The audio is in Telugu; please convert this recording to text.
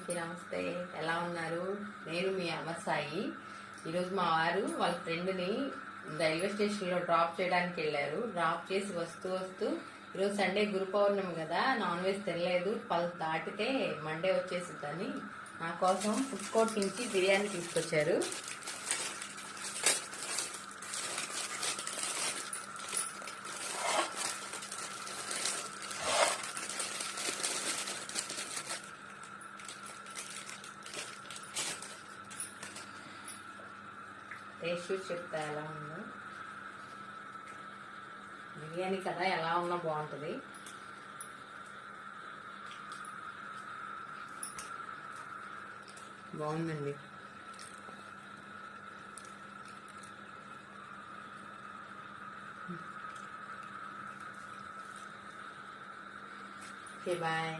అందరికీ నమస్తే. ఎలా ఉన్నారు? నేను మీ అమర్సాయి. ఈరోజు మా వారు వాళ్ళ ఫ్రెండ్ని రైల్వే స్టేషన్లో డ్రాప్ చేయడానికి వెళ్ళారు. డ్రాప్ చేసి వస్తూ వస్తూ ఈరోజు సండే గురు పౌర్ణమి కదా, నాన్ వెజ్ తినలేదు. 12 దాటితే మండే వచ్చేసిందని నా కోసం ఫుడ్ కోర్ట్ నుంచి బిర్యానీ తీసుకొచ్చారు. టేస్ట్ చూసి చెప్తా ఎలా ఉందో. బిర్యానీ కదా, ఎలా ఉన్నా బాగుంటుంది. బాగుందండి. Okay, bye.